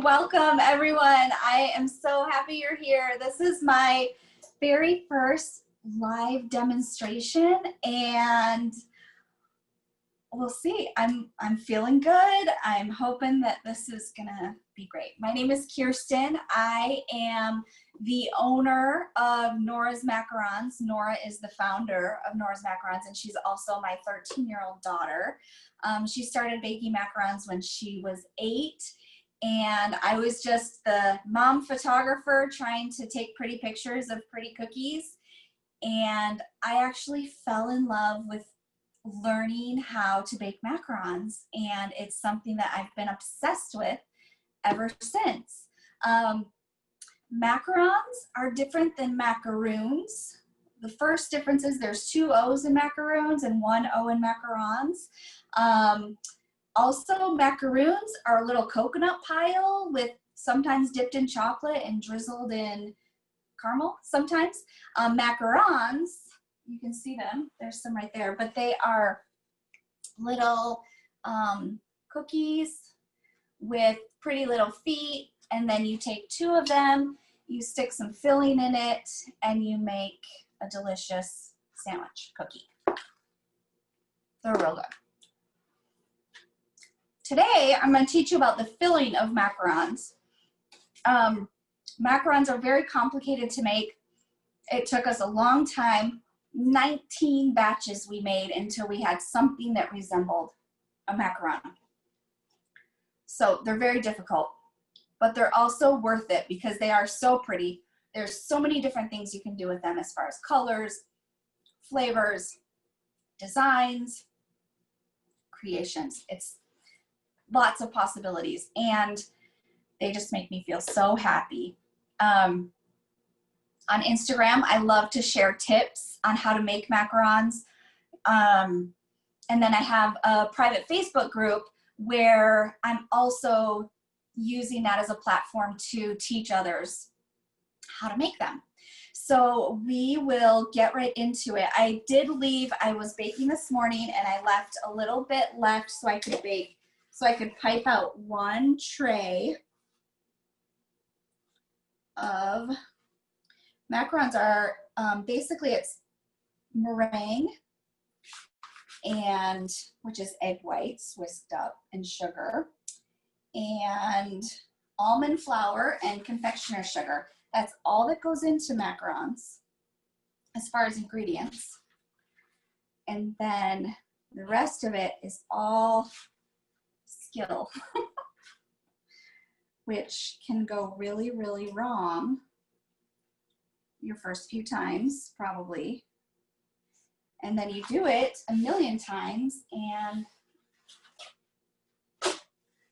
Welcome everyone. I am so happy you're here. This is my very first live demonstration and we'll see. I'm feeling good. I'm hoping that this is gonna be great. My name is Kirstynn. I am the owner of Nora's Macarons. Nora is the founder of Nora's Macarons and she's also my 13-year-old daughter. She started baking macarons when she was 8. And I was just the mom photographer trying to take pretty pictures of pretty cookies. And I actually fell in love with learning how to bake macarons. And it's something that I've been obsessed with ever since. Macarons are different than macaroons. The first difference is there's 2 O's in macaroons and 1 O in macarons. Also, macaroons are a little coconut pile with sometimes dipped in chocolate and drizzled in caramel sometimes. Macarons, you can see them, there's some right there, but they are little cookies with pretty little feet, and then you take 2 of them, you stick some filling in it, and you make a delicious sandwich cookie. They're real good. Today, I'm going to teach you about the filling of macarons. Macarons are very complicated to make. It took us a long time, 19 batches we made until we had something that resembled a macaron. So they're very difficult, but they're also worth it because they are so pretty. There's so many different things you can do with them as far as colors, flavors, designs, creations. It's lots of possibilities and they just make me feel so happy. On Instagram, I love to share tips on how to make macarons. And then I have a private Facebook group where I'm also using that as a platform to teach others how to make them. So we will get right into it. I did leave, I was baking this morning and I left a little bit left so I could bake. So I could pipe out 1 tray of macarons. Are basically it's meringue, and which is egg whites whisked up and sugar, and almond flour and confectioner's sugar. That's all that goes into macarons as far as ingredients. And then the rest of it is all skill, which can go really, really wrong your first few times, probably. And then you do it a million times and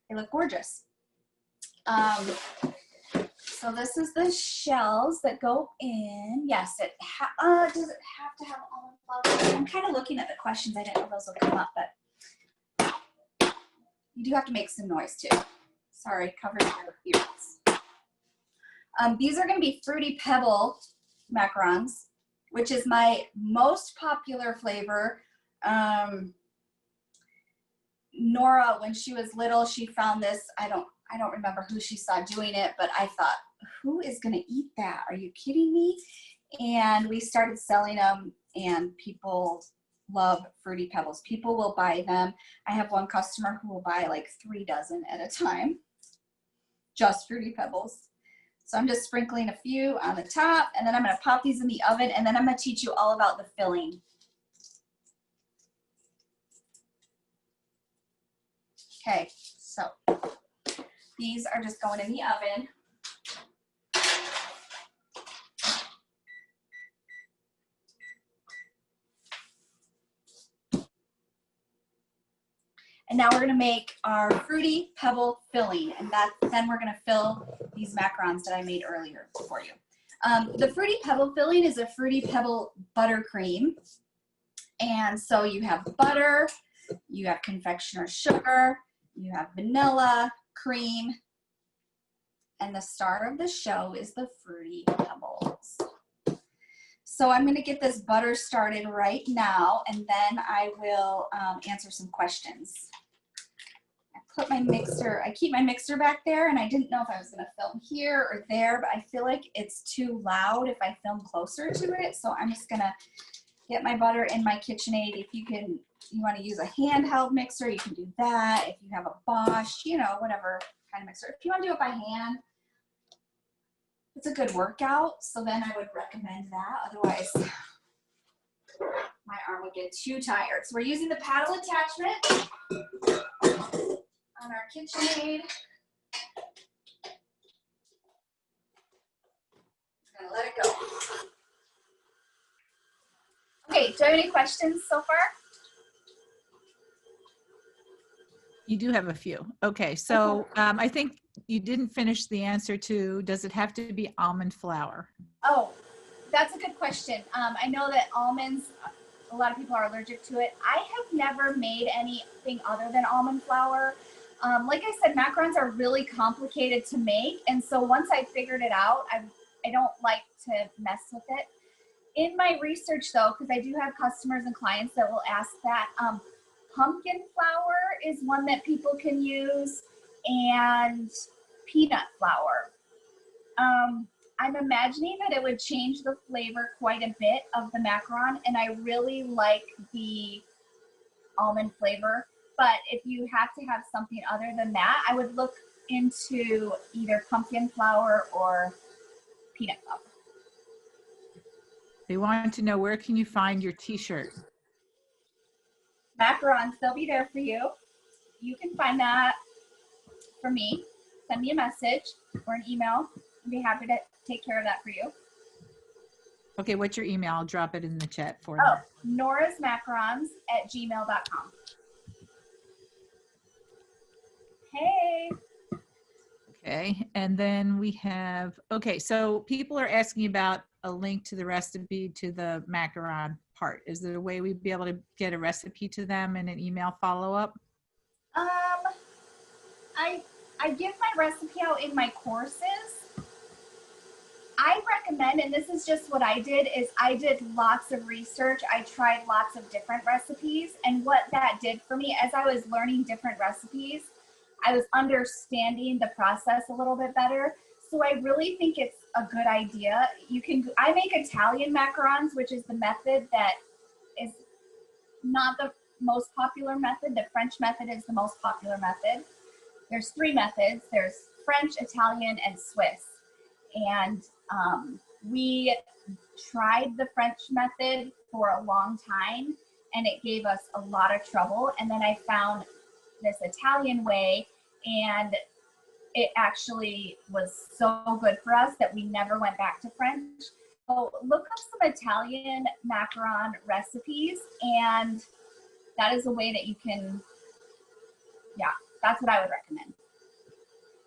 they look gorgeous. So this is the shells that go in. Yes, does it have to have almond flour? I'm kind of looking at the questions. I didn't know those would come up, but you do have to make some noise too. Sorry, covered your ears. These are going to be Fruity Pebble macarons, which is my most popular flavor. Nora, when she was little, she found this. I don't remember who she saw doing it, but I thought, who is going to eat that? Are you kidding me? And we started selling them, and people love Fruity Pebbles. People will buy them. I have one customer who will buy like 3 dozen at a time, just Fruity Pebbles. So I'm just sprinkling a few on the top, and then I'm going to pop these in the oven, and then I'm going to teach you all about the filling. Okay, so these are just going in the oven. And now we're going to make our Fruity Pebble filling, and then we're going to fill these macarons that I made earlier for you. The Fruity Pebble filling is a Fruity Pebble buttercream. And so you have butter, you have confectioner's sugar, you have vanilla, cream, and the star of the show is the Fruity Pebbles. So I'm going to get this butter started right now, and then I will answer some questions at put my mixer, I keep my mixer back there, and I didn't know if I was gonna film here or there, but I feel like it's too loud if I film closer to it. So I'm just gonna get my butter in my KitchenAid. If you wanna use a handheld mixer, you can do that. If you have a Bosch, you know, whatever kind of mixer. If you wanna do it by hand, it's a good workout. So then I would recommend that. Otherwise, my arm would get too tired. So we're using the paddle attachment on our KitchenAid. I'm gonna let it go. Okay, do I have any questions so far? You do have a few. Okay, so I think you didn't finish the answer to, does it have to be almond flour? Oh, that's a good question. I know that almonds, a lot of people are allergic to it. I have never made anything other than almond flour. Like I said, macarons are really complicated to make. And so once I figured it out, I don't like to mess with it. In my research though, because I do have customers and clients that will ask that, pumpkin flour is one that people can use, and peanut flour. I'm imagining that it would change the flavor quite a bit of the macaron, and I really like the almond flavor. But if you have to have something other than that, I would look into either pumpkin flour or peanut flour. They want to know, where can you find your t-shirt? Macarons, they'll be there for you. You can find that for me. Send me a message or an email. I'd be happy to take care of that for you. Okay, what's your email? I'll drop it in the chat for Oh, them. norasmacarons@gmail.com. Hey. Okay, and then we have, okay, so people are asking about a link to the recipe to the macaron part. Is there a way we'd be able to get a recipe to them in an email follow-up? I give my recipe out in my courses. I recommend, and this is just what I did, is I did lots of research. I tried lots of different recipes, and what that did for me, as I was learning different recipes, I was understanding the process a little bit better. So I really think it's a good idea. I make Italian macarons, which is the method that is not the most popular method. The French method is the most popular method. There's 3 methods. There's French, Italian, and Swiss. And we tried the French method for a long time, and it gave us a lot of trouble. And then I found this Italian way, and it actually was so good for us that we never went back to French. So look up some Italian macaron recipes, and that is a way that you can, yeah, that's what I would recommend.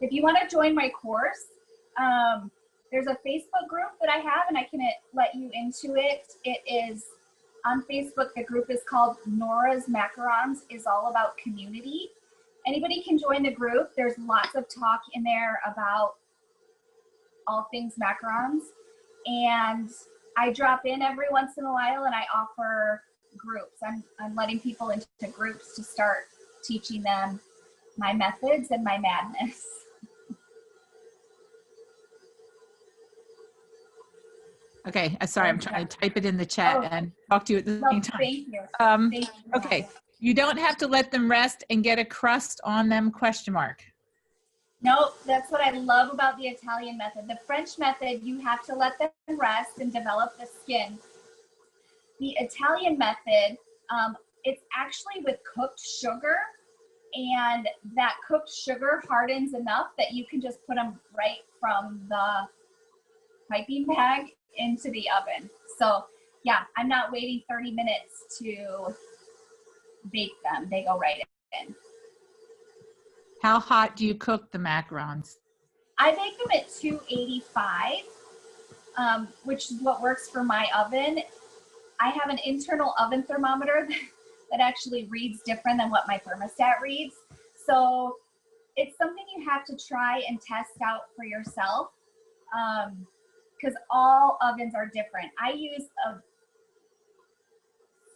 If you want to join my course, there's a Facebook group that I have, and I can let you into it. It is on Facebook. The group is called Nora's Macarons, is all about community. Anybody can join the group. There's lots of talk in there about all things macarons. And I drop in every once in a while, and I offer groups. I'm letting people into groups to start teaching them my methods and my madness. Okay, sorry, I'm trying to type it in the chat and talk to you at the same time. Thank you. Thank you. Okay, you don't have to let them rest and get a crust on them, question mark. Nope, that's what I love about the Italian method. The French method, you have to let them rest and develop the skin. The Italian method, it's actually with cooked sugar, and that cooked sugar hardens enough that you can just put them right from the piping bag into the oven. So yeah, I'm not waiting 30 minutes to bake them. They go right in. How hot do you cook the macarons? I bake them at 285, which is what works for my oven. I have an internal oven thermometer that actually reads different than what my thermostat reads. So it's something you have to try and test out for yourself, because all ovens are different. I use a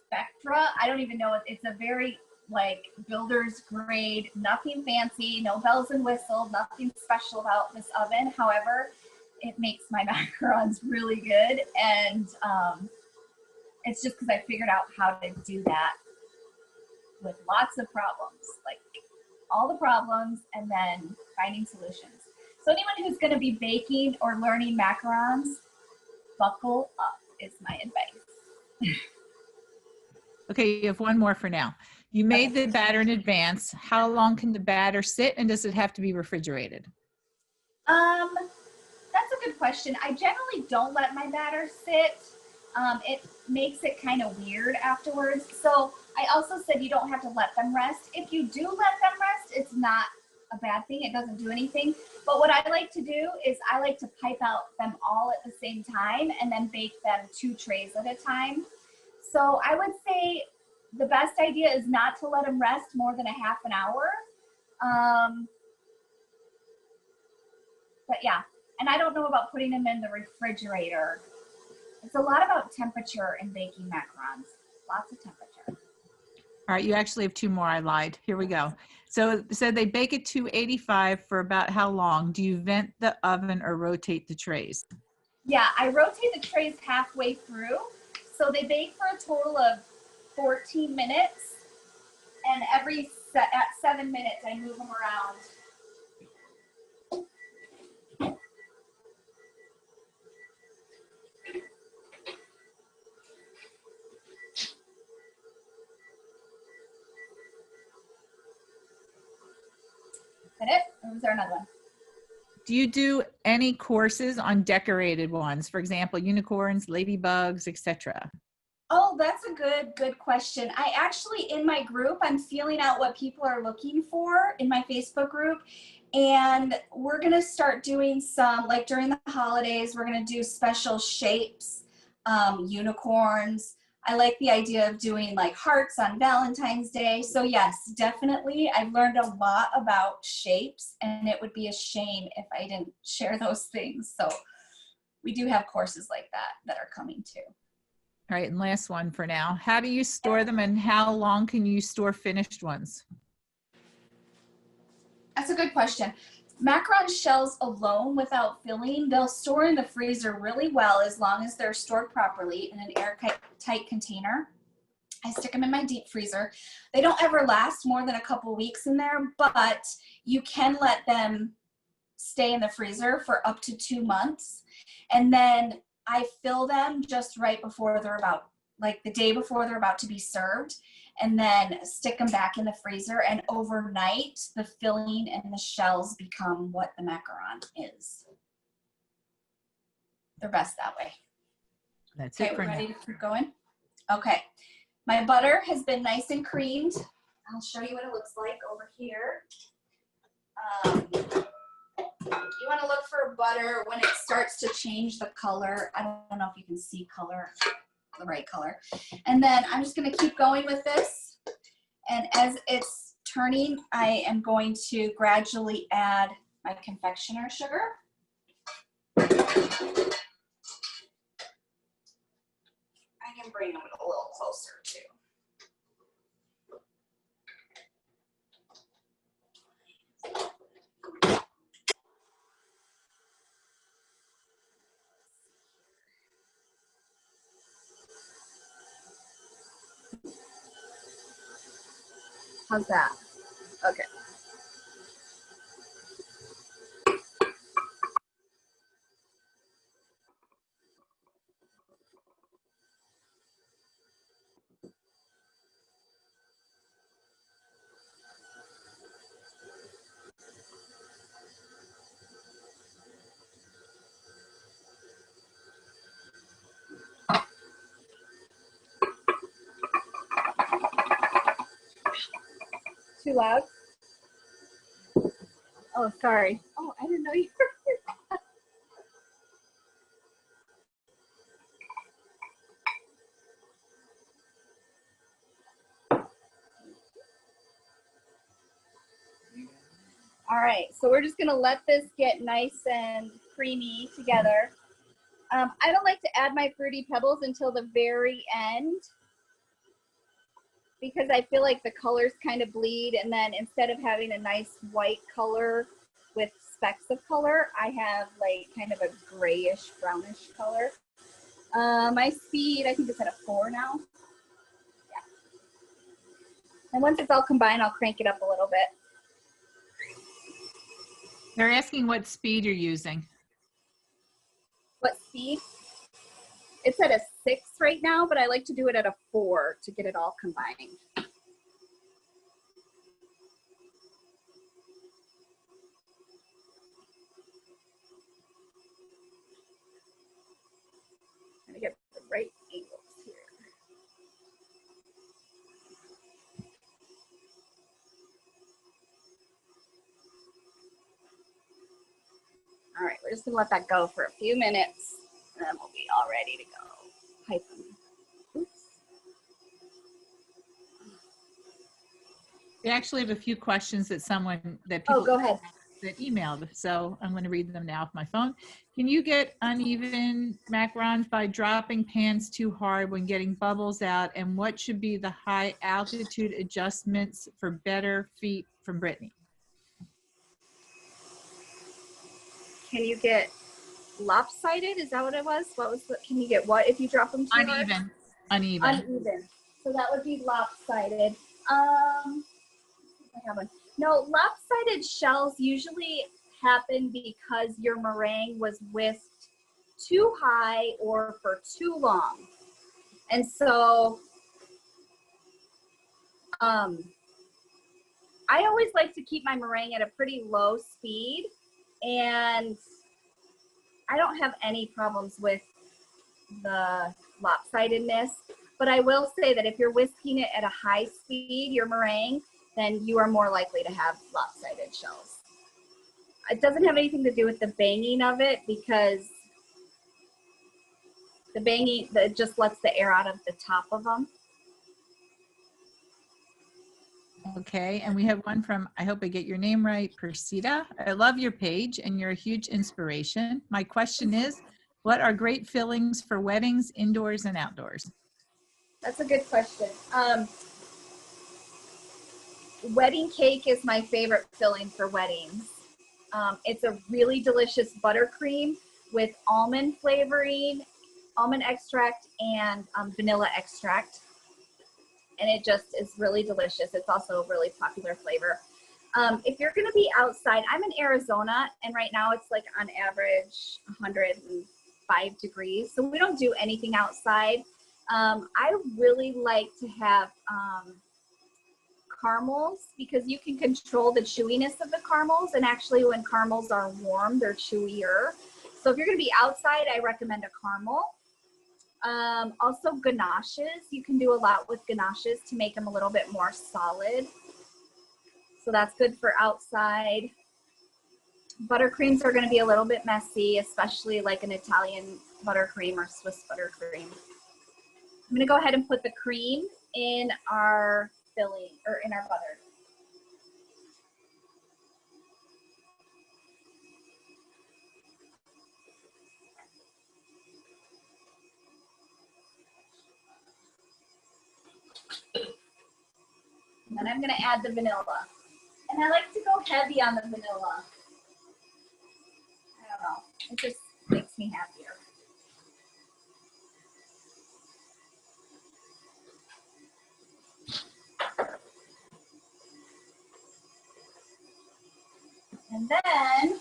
Spectra. I don't even know. It's a very like builder's grade, nothing fancy, no bells and whistles, nothing special about this oven. However, it makes my macarons really good. And it's just because I figured out how to do that with lots of problems, like all the problems and then finding solutions. So anyone who's going to be baking or learning macarons, buckle up is my advice. Okay, you have one more for now. You made the batter in advance. How long can the batter sit, and does it have to be refrigerated? That's a good question. I generally don't let my batter sit. It makes it kind of weird afterwards. So I also said you don't have to let them rest. If you do let them rest, it's not a bad thing. It doesn't do anything. But what I like to do is I like to pipe out them all at the same time and then bake them 2 trays at a time. So I would say the best idea is not to let them rest more than a half an hour. But yeah, and I don't know about putting them in the refrigerator. It's a lot about temperature in baking macarons, lots of temperature. All right, you actually have 2 more. I lied. Here we go. So they bake at 285 for about how long? Do you vent the oven or rotate the trays? Yeah, I rotate the trays halfway through. So they bake for a total of 14 minutes. And at 7 minutes, I move them around. Is that it? Or was there another one? Do you do any courses on decorated ones? For example, unicorns, ladybugs, etc. Oh, that's a good question. I actually, in my group, I'm feeling out what people are looking for in my Facebook group. And we're going to start doing some, like during the holidays, we're going to do special shapes, unicorns. I like the idea of doing like hearts on Valentine's Day. So yes, definitely. I've learned a lot about shapes, and it would be a shame if I didn't share those things. So we do have courses like that are coming too. All right, and last one for now. How do you store them, and how long can you store finished ones? That's a good question. Macaron shells alone without filling, they'll store in the freezer really well as long as they're stored properly in an airtight container. I stick them in my deep freezer. They don't ever last more than a couple weeks in there, but you can let them stay in the freezer for up to 2 months. And then I fill them just right before they're like the day before they're about to be served, and then stick them back in the freezer. And overnight, the filling and the shells become what the macaron is. They're best that way. That's Okay, it for we're ready now. to keep going? Okay, my butter has been nice and creamed. I'll show you what it looks like over here. You want to look for butter when it starts to change the color. I don't know if you can see color, the right color. And then I'm just going to keep going with this. And as it's turning, I am going to gradually add my confectioner sugar. I can bring them a little closer too. How's that? Okay. Too loud? Oh, sorry. Oh, I didn't know you were here. All right, so we're just gonna let this get nice and creamy together. I don't like to add my fruity pebbles until the very end. because I feel like the colors kind of bleed, and then instead of having a nice white color with specks of color, I have like kind of a grayish brownish color. My speed, I think it's at a 4 now. Yeah. And once it's all combined, I'll crank it up a little bit. They're asking what speed you're using. What speed? It's at a 6 right now, but I like to do it at a 4 to get it all combined. Trying to get the right angles here. All right, we're just gonna let that go for a few minutes, and then we'll be all ready to go. Pipe them. Oops. We actually have a few questions that people Go ahead. that emailed, so I'm going to read them now off my phone. Can you get uneven macarons by dropping pans too hard when getting bubbles out? And what should be the high altitude adjustments for better feet, from Brittany? Can you get lopsided? Is that what it was? What was the, can you get what if you drop them too hard? Uneven. So that would be lopsided. I have one. No, lopsided shells usually happen because your meringue was whisked too high or for too long. And so I always like to keep my meringue at a pretty low speed, and I don't have any problems with the lopsidedness, but I will say that if you're whisking it at a high speed, your meringue, then you are more likely to have lopsided shells. It doesn't have anything to do with the banging of it, because the banging, it just lets the air out of the top of them. Okay, and we have one from, I hope I get your name right, Persida. I love your page and you're a huge inspiration. My question is, what are great fillings for weddings, indoors and outdoors? That's a good question. Wedding cake is my favorite filling for weddings. It's a really delicious buttercream with almond flavoring, almond extract, and vanilla extract. And it just is really delicious. It's also a really popular flavor. If you're gonna be outside, I'm in Arizona, and right now it's like on average 105 degrees. So we don't do anything outside. I really like to have caramels, because you can control the chewiness of the caramels, and actually when caramels are warm, they're chewier. So if you're gonna be outside, I recommend a caramel. Also ganaches, you can do a lot with ganaches to make them a little bit more solid. So that's good for outside. Buttercreams are gonna be a little bit messy, especially like an Italian buttercream or Swiss buttercream. I'm gonna go ahead and put the cream in our filling, or in our butter. And then I'm gonna add the vanilla. And I like to go heavy on the vanilla. I don't know, it just makes me happier. And then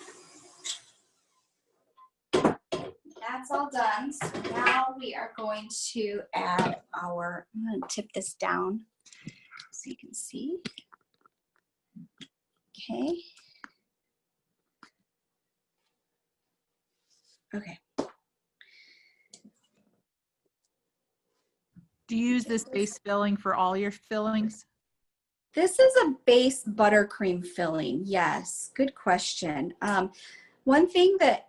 that's all done. So now we are going to add our, I'm going to tip this down so you can see. Okay. Okay. Do you use this base filling for all your fillings? This is a base buttercream filling. Yes, good question. One thing that,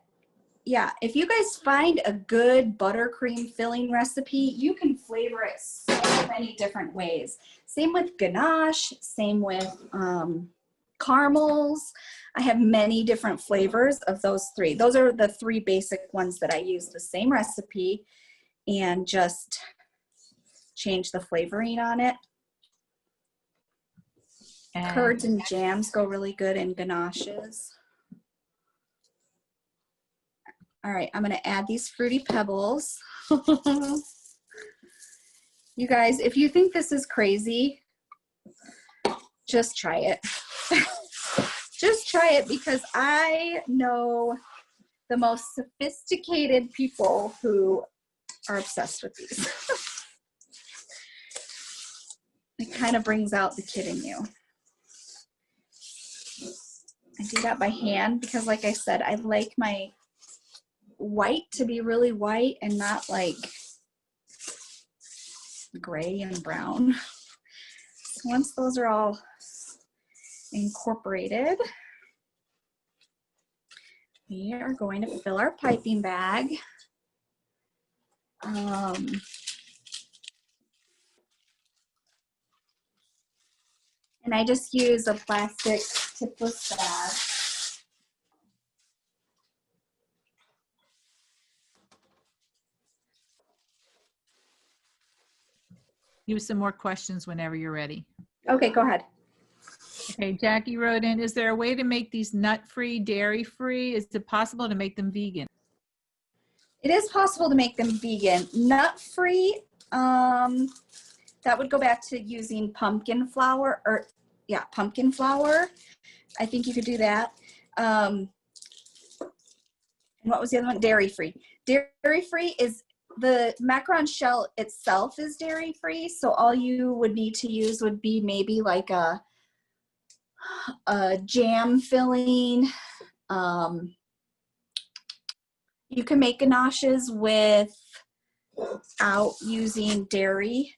yeah, if you guys find a good buttercream filling recipe, you can flavor it so many different ways. Same with ganache, same with caramels. I have many different flavors of those three. Those are the three basic ones that I use the same recipe and just change the flavoring on it. And Curds and jams go really good in ganaches. All right, I'm gonna add these fruity pebbles. You guys, if you think this is crazy, just try it. Just try it, because I know the most sophisticated people who are obsessed with these. It kind of brings out the kid in you. I do that by hand because, like I said, I like my white to be really white and not like gray and brown. So once those are all incorporated, we are going to fill our piping bag. And I just use a plastic tipless bag. use some more questions whenever you're ready. Okay, go ahead. Okay, Jackie wrote in, is there a way to make these nut-free, dairy-free? Is it possible to make them vegan? It is possible to make them vegan. Nut-free, that would go back to using pumpkin flour, or yeah, pumpkin flour. I think you could do that. And what was the other one? Dairy-free. Dairy-free is, the macaron shell itself is dairy-free, so all you would need to use would be maybe like a jam filling. You can make ganaches without using dairy.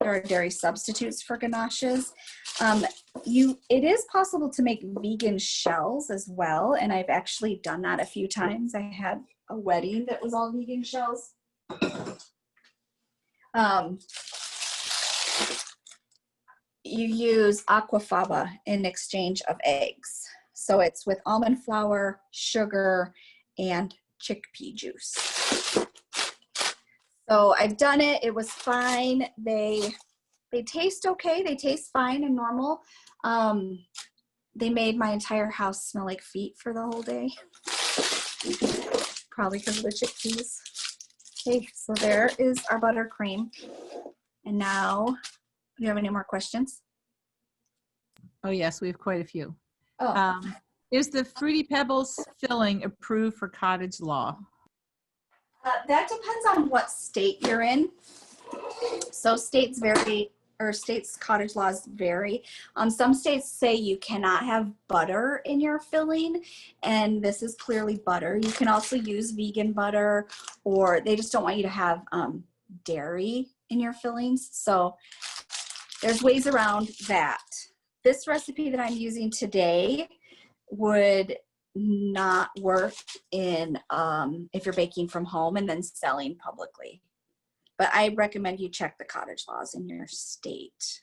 There are dairy substitutes for ganaches. It is possible to make vegan shells as well, and I've actually done that a few times. I had a wedding that was all vegan shells. You use aquafaba in exchange of eggs. So it's with almond flour, sugar, and chickpea juice. So I've done it. It was fine. They taste okay. They taste fine and normal. They made my entire house smell like feet for the whole day. Probably because of the chickpeas. Okay, so there is our buttercream. And now, do you have any more questions? Oh, yes, we have quite a few. Oh. Is the Fruity Pebbles filling approved for cottage law? That depends on what state you're in. So states vary, or states' cottage laws vary. Some states say you cannot have butter in your filling, and this is clearly butter. You can also use vegan butter, or they just don't want you to have dairy in your fillings. So there's ways around that. This recipe that I'm using today would not work in if you're baking from home and then selling publicly. But I recommend you check the cottage laws in your state.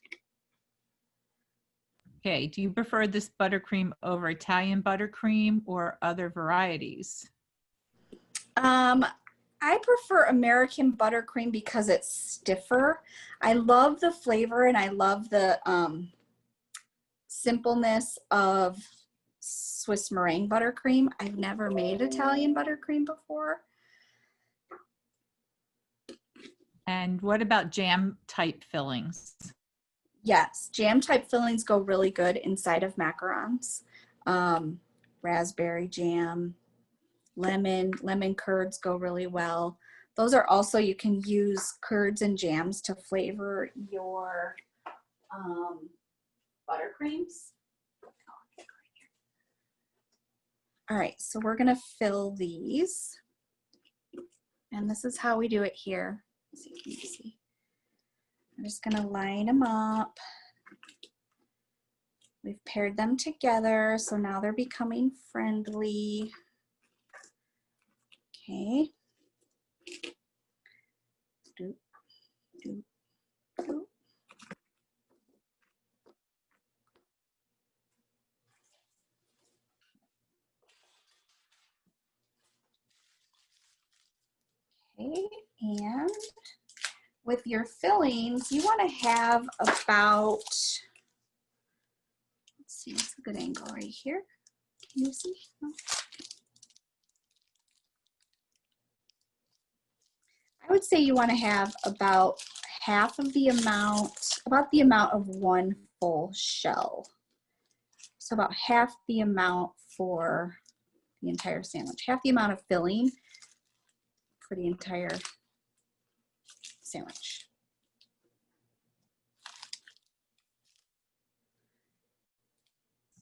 Okay, do you prefer this buttercream over Italian buttercream or other varieties? I prefer American buttercream because it's stiffer. I love the flavor and I love the simpleness of Swiss meringue buttercream. I've never made Italian buttercream before. And what about jam type fillings? Yes, jam type fillings go really good inside of macarons. Raspberry jam, lemon curds go really well. Those are also, you can use curds and jams to flavor your buttercreams. All right, so we're gonna fill these. And this is how we do it here. So you can see. I'm just gonna line them up. We've paired them together, so now they're becoming friendly. Okay. Doop, doop, doop. Okay, and with your fillings, you want to have about see, it's a good angle right here. Can you see? I would say you want to have about half of the amount, about the amount of one full shell. So about half the amount for the entire sandwich, half the amount of filling for the entire sandwich.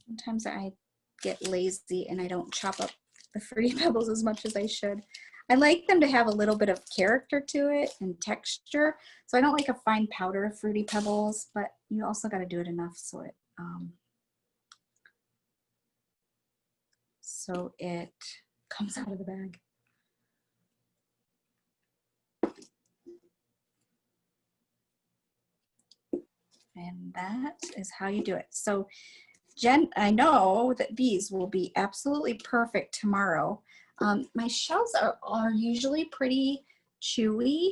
Sometimes I get lazy and I don't chop up the Fruity Pebbles as much as I should. I like them to have a little bit of character to it and texture. So I don't like a fine powder of Fruity Pebbles, but you also got to do it enough so it comes out of the bag. And that is how you do it. So Jen, I know that these will be absolutely perfect tomorrow. My shells are usually pretty chewy.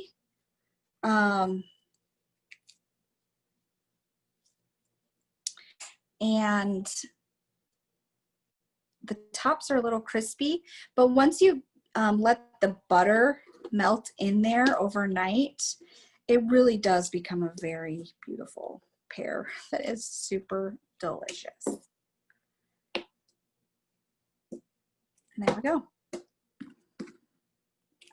And the tops are a little crispy, but once you let the butter melt in there overnight, it really does become a very beautiful pear that is super delicious. And there we go.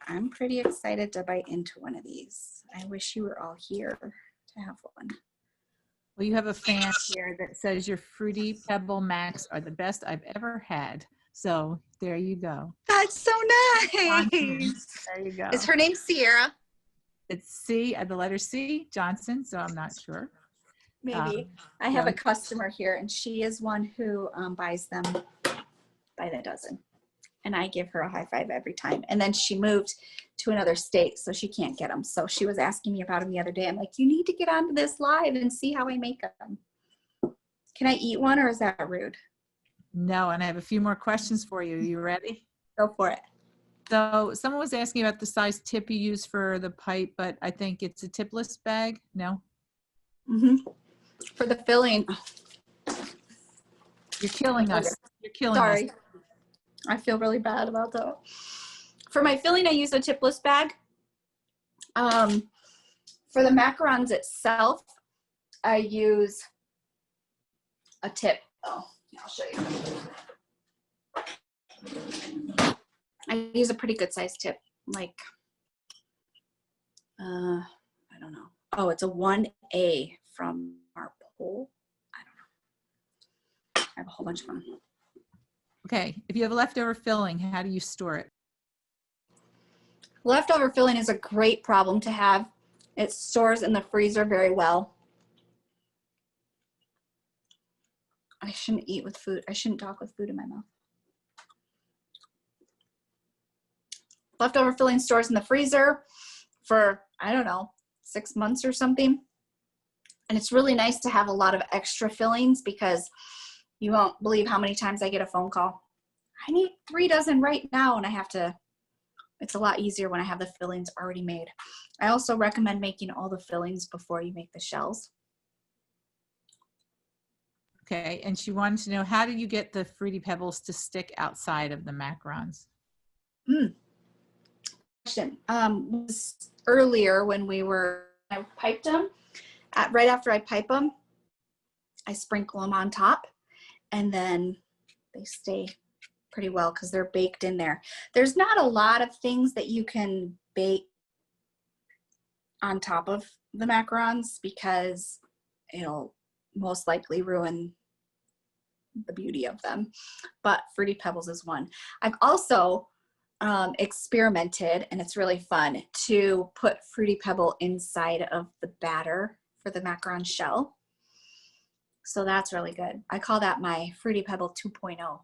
I'm pretty excited to bite into one of these. I wish you were all here to have one. Well, you have a fan here that says your Fruity Pebble Macs are the best I've ever had. So there you go. That's so nice. There you go. Is her name Sierra? It's C, the letter C, Johnson, so I'm not sure. Maybe. I have a customer here, and she is one who buys them by the dozen. And I give her a high five every time. And then she moved to another state, so she can't get them. So she was asking me about them the other day. I'm like, you need to get onto this live and see how I make them. Can I eat one, or is that rude? No, and I have a few more questions for you. You ready? Go for it. So someone was asking about the size tip you use for the pipe, but I think it's a tipless bag. No? Mm-hmm. For the filling. You're killing us. You're killing us. Sorry. I feel really bad about that. For my filling, I use a tipless bag. For the macarons itself, I use a tip. Oh, I'll show you. I use a pretty good size tip, like, I don't know. Oh, it's a 1A from our pole. I don't know. I have a whole bunch of them. Okay, if you have leftover filling, how do you store it? Leftover filling is a great problem to have. It stores in the freezer very well. I shouldn't eat with food. I shouldn't talk with food in my mouth. Leftover filling stores in the freezer for, I don't know, 6 months or something. And it's really nice to have a lot of extra fillings because you won't believe how many times I get a phone call. I need 3 dozen right now, and I have to, it's a lot easier when I have the fillings already made. I also recommend making all the fillings before you make the shells. Okay, and she wanted to know, how do you get the Fruity Pebbles to stick outside of the macarons? Question. Earlier when I piped them, right after I pipe them, I sprinkle them on top, and then they stay pretty well because they're baked in there. There's not a lot of things that you can bake on top of the macarons because it'll most likely ruin the beauty of them, but Fruity Pebbles is one. I've also experimented, and it's really fun, to put Fruity Pebble inside of the batter for the macaron shell. So that's really good. I call that my Fruity Pebble 2.0.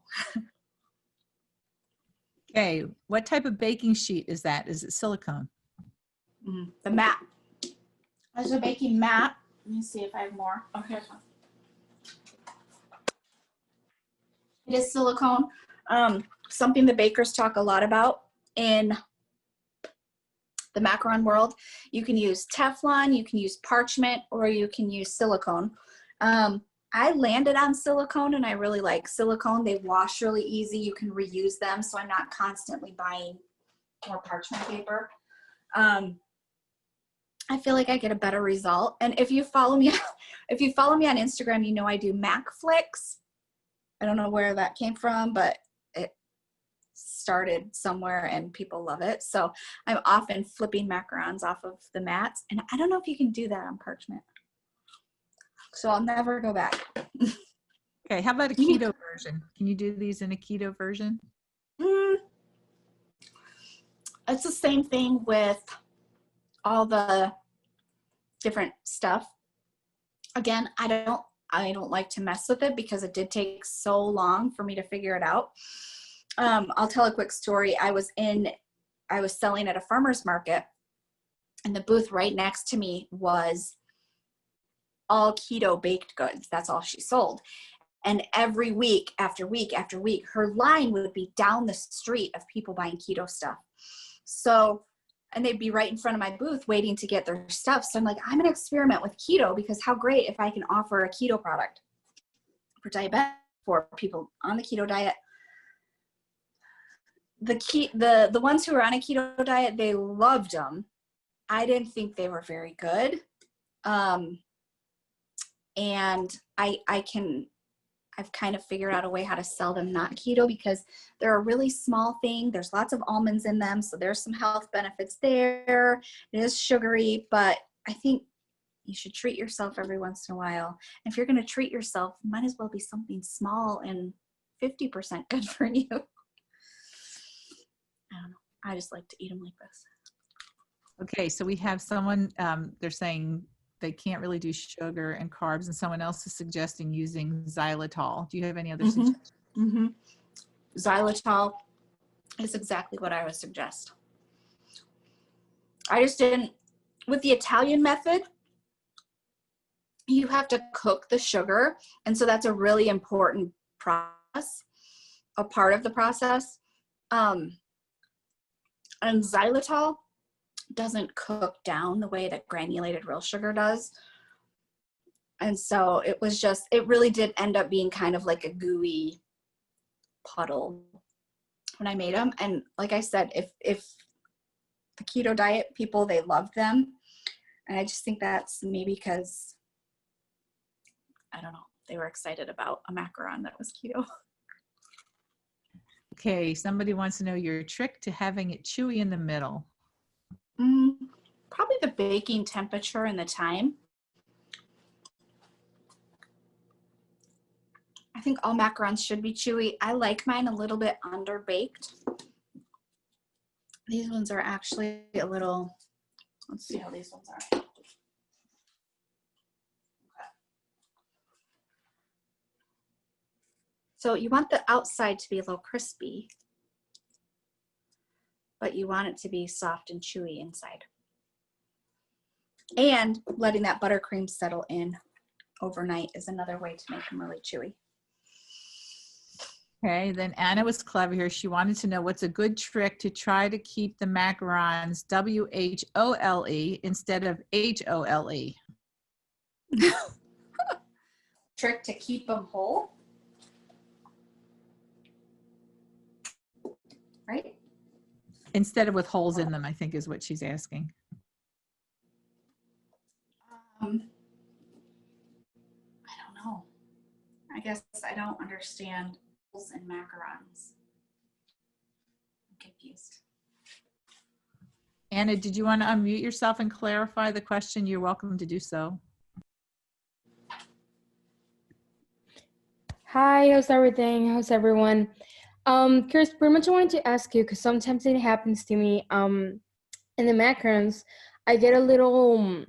Okay, what type of baking sheet is that? Is it silicone? The mat. There's a baking mat. Let me see if I have more. Okay. It is silicone. Something the bakers talk a lot about in the macaron world. You can use Teflon, you can use parchment, or you can use silicone. I landed on silicone, and I really like silicone. They wash really easy. You can reuse them, so I'm not constantly buying more parchment paper. I feel like I get a better result. And if you follow me, if you follow me on Instagram, you know I do Mac Flicks. I don't know where that came from, but it started somewhere and people love it. So I'm often flipping macarons off of the mats, and I don't know if you can do that on parchment. So I'll never go back. Okay, how about a keto version? Can you do these in a keto version? It's the same thing with all the different stuff. Again, I don't like to mess with it because it did take so long for me to figure it out. I'll tell a quick story. I was selling at a farmer's market, and the booth right next to me was all keto baked goods. That's all she sold. And every week after week after week, her line would be down the street of people buying keto stuff. So, and they'd be right in front of my booth waiting to get their stuff. So I'm like, I'm gonna experiment with keto, because how great if I can offer a keto product for diabetic, for people on the keto diet. The ones who were on a keto diet, they loved them. I didn't think they were very good. And I've kind of figured out a way how to sell them not keto, because they're a really small thing. There's lots of almonds in them, so there's some health benefits there. It is sugary, but I think you should treat yourself every once in a while. And if you're going to treat yourself, might as well be something small and 50% good for you. I don't know. I just like to eat them like this. Okay, so we have someone, they're saying they can't really do sugar and carbs, and someone else is suggesting using xylitol. Do you have any other suggestions? Xylitol is exactly what I would suggest. I just didn't, with the Italian method, you have to cook the sugar. And so that's a really important process, a part of the process. And xylitol doesn't cook down the way that granulated real sugar does. And so it really did end up being kind of like a gooey puddle when I made them. And like I said, if the keto diet people, they loved them. And I just think that's maybe because, I don't know, they were excited about a macaron that was keto. Okay, somebody wants to know your trick to having it chewy in the middle. Probably the baking temperature and the time. I think all macarons should be chewy. I like mine a little bit under baked. These ones are actually a little, let's see how these ones are. So you want the outside to be a little crispy, but you want it to be soft and chewy inside. And letting that buttercream settle in overnight is another way to make them really chewy. Okay, then Anna was clever here. She wanted to know what's a good trick to try to keep the macarons W-H-O-L-E instead of H-O-L-E. Trick to keep them whole. Right? Instead of with holes in them, I think is what she's asking. I don't know. I guess I don't understand holes in macarons. I'm confused. Anna, did you want to unmute yourself and clarify the question? You're welcome to do so. Hi, how's everything? How's everyone? Kirst, pretty much I wanted to ask you, because sometimes it happens to me, in the macarons, I get a little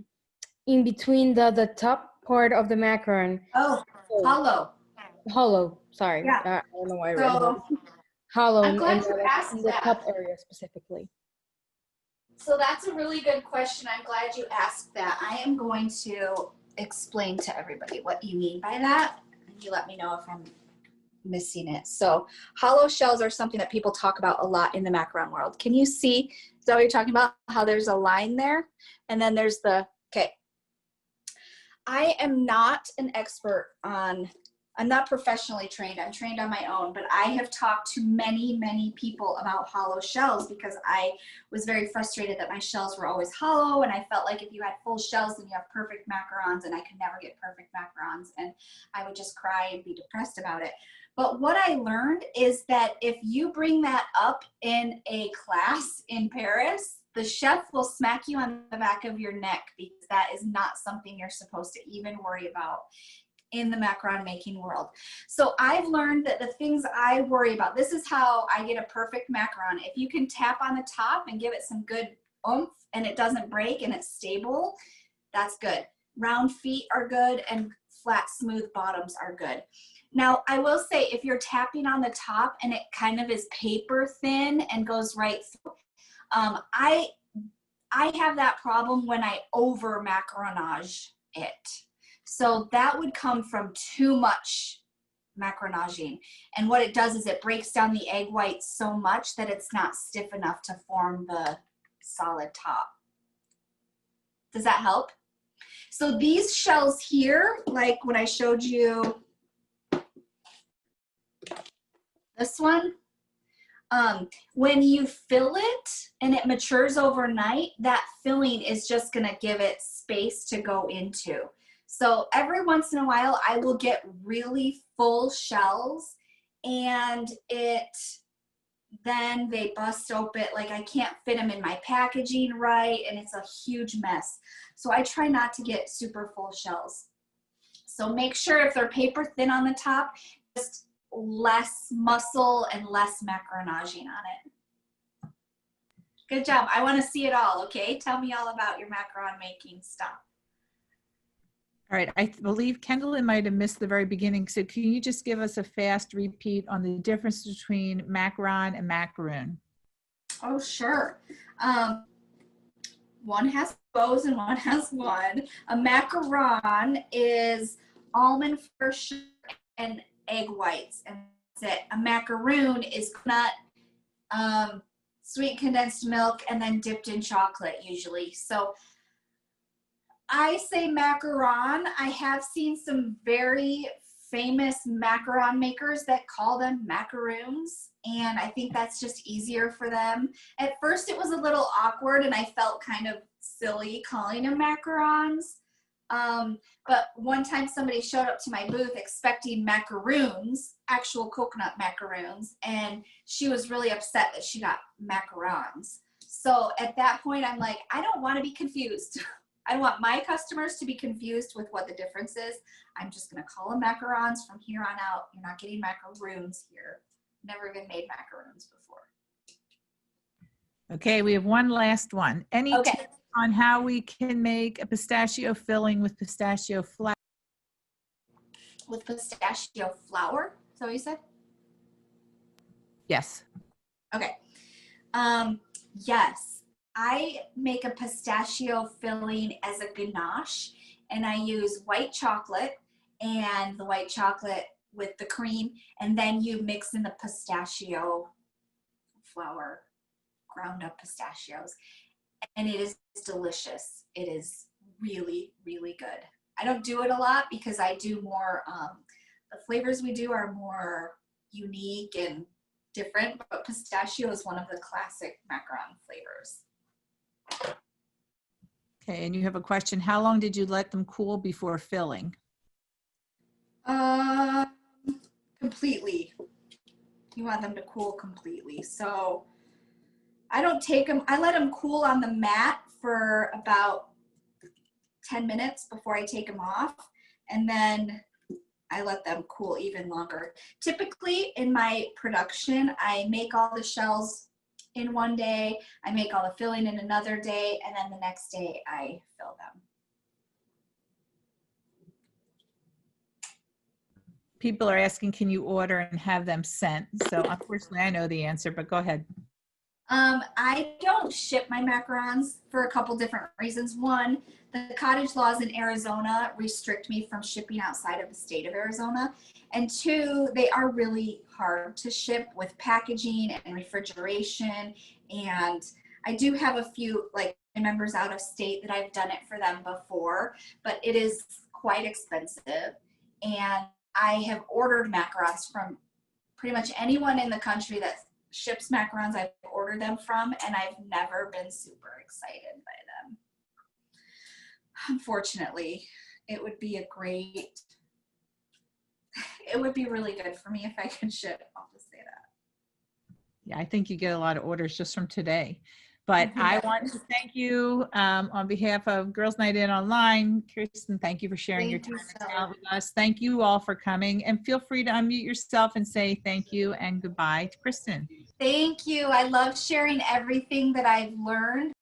in between the top part of the macaron. Oh, hollow. Hollow, sorry. Yeah. I don't know why I read So, hollow I'm glad and you asked in the that. top area specifically. So that's a really good question. I'm glad you asked that. I am going to explain to everybody what you mean by that. And you let me know if I'm missing it. So hollow shells are something that people talk about a lot in the macaron world. Can you see, is that what you're talking about? How there's a line there? And then there's the, okay. I am not an expert on, I'm not professionally trained. I'm trained on my own, but I have talked to many, many people about hollow shells because I was very frustrated that my shells were always hollow, and I felt like if you had full shells, then you have perfect macarons, and I could never get perfect macarons, and I would just cry and be depressed about it. But what I learned is that if you bring that up in a class in Paris, the chef will smack you on the back of your neck because that is not something you're supposed to even worry about in the macaron making world. So I've learned that the things I worry about, this is how I get a perfect macaron. If you can tap on the top and give it some good oomph and it doesn't break and it's stable, that's good. Round feet are good and flat, smooth bottoms are good. Now, I will say if you're tapping on the top and it kind of is paper thin and goes right through, I have that problem when I over macaronage it. So that would come from too much macaronaging. And what it does is it breaks down the egg whites so much that it's not stiff enough to form the solid top. Does that help? So these shells here, like when I showed you this one, when you fill it and it matures overnight, that filling is just gonna give it space to go into. So every once in a while, I will get really full shells and then they bust open, like I can't fit them in my packaging right, and it's a huge mess. So I try not to get super full shells. So make sure if they're paper thin on the top, just less muscle and less macaronaging on it. Good job. I want to see it all, okay? Tell me all about your macaron making stuff. All right, I believe Kendall might have missed the very beginning. So can you just give us a fast repeat on the difference between macaron and macaroon? Oh, sure. One has bows and one has one. A macaron is almond flour and egg whites, and that's it. A macaroon is coconut, sweet condensed milk, and then dipped in chocolate usually. So I say macaron. I have seen some very famous macaron makers that call them macaroons, and I think that's just easier for them. At first it was a little awkward and I felt kind of silly calling them macarons. But one time somebody showed up to my booth expecting macaroons, actual coconut macaroons, and she was really upset that she got macarons. So at that point I'm like, I don't want to be confused. I don't want my customers to be confused with what the difference is. I'm just going to call them macarons from here on out. You're not getting macaroons here. Never even made macaroons before. Okay, we have one last one. Any Okay. tips on how we can make a pistachio filling with pistachio flour? With pistachio flour? Is that what you said? Yes. Okay. Yes. I make a pistachio filling as a ganache, and I use white chocolate and the white chocolate with the cream, and then you mix in the pistachio flour, ground up pistachios, and it is delicious. It is really, really good. I don't do it a lot because I do more, the flavors we do are more unique and different, but pistachio is one of the classic macaron flavors. Okay, and you have a question. How long did you let them cool before filling? Completely. You want them to cool completely. So I don't take them, I let them cool on the mat for about 10 minutes before I take them off. And then I let them cool even longer. Typically in my production, I make all the shells in one day, I make all the filling in another day, and then the next day I fill them. People are asking, can you order and have them sent? So unfortunately, I know the answer, but go ahead. I don't ship my macarons for a couple different reasons. One, the Cottage laws in Arizona restrict me from shipping outside of the state of Arizona. And two, they are really hard to ship with packaging and refrigeration. And I do have a few like members out of state that I've done it for them before, but it is quite expensive. And I have ordered macarons from pretty much anyone in the country that ships macarons. I've ordered them from, and I've never been super excited by them. Unfortunately, it would be really good for me if I could ship. I'll just say that. Yeah, I think you get a lot of orders just from today. But I want to thank you on behalf of Girls Night In Online. Kirstynn, thank you for sharing your time and talent with us. Thank you all for coming. And feel free to unmute yourself and say thank you and goodbye to Kirstynn. Thank you. I love sharing everything that I've learned.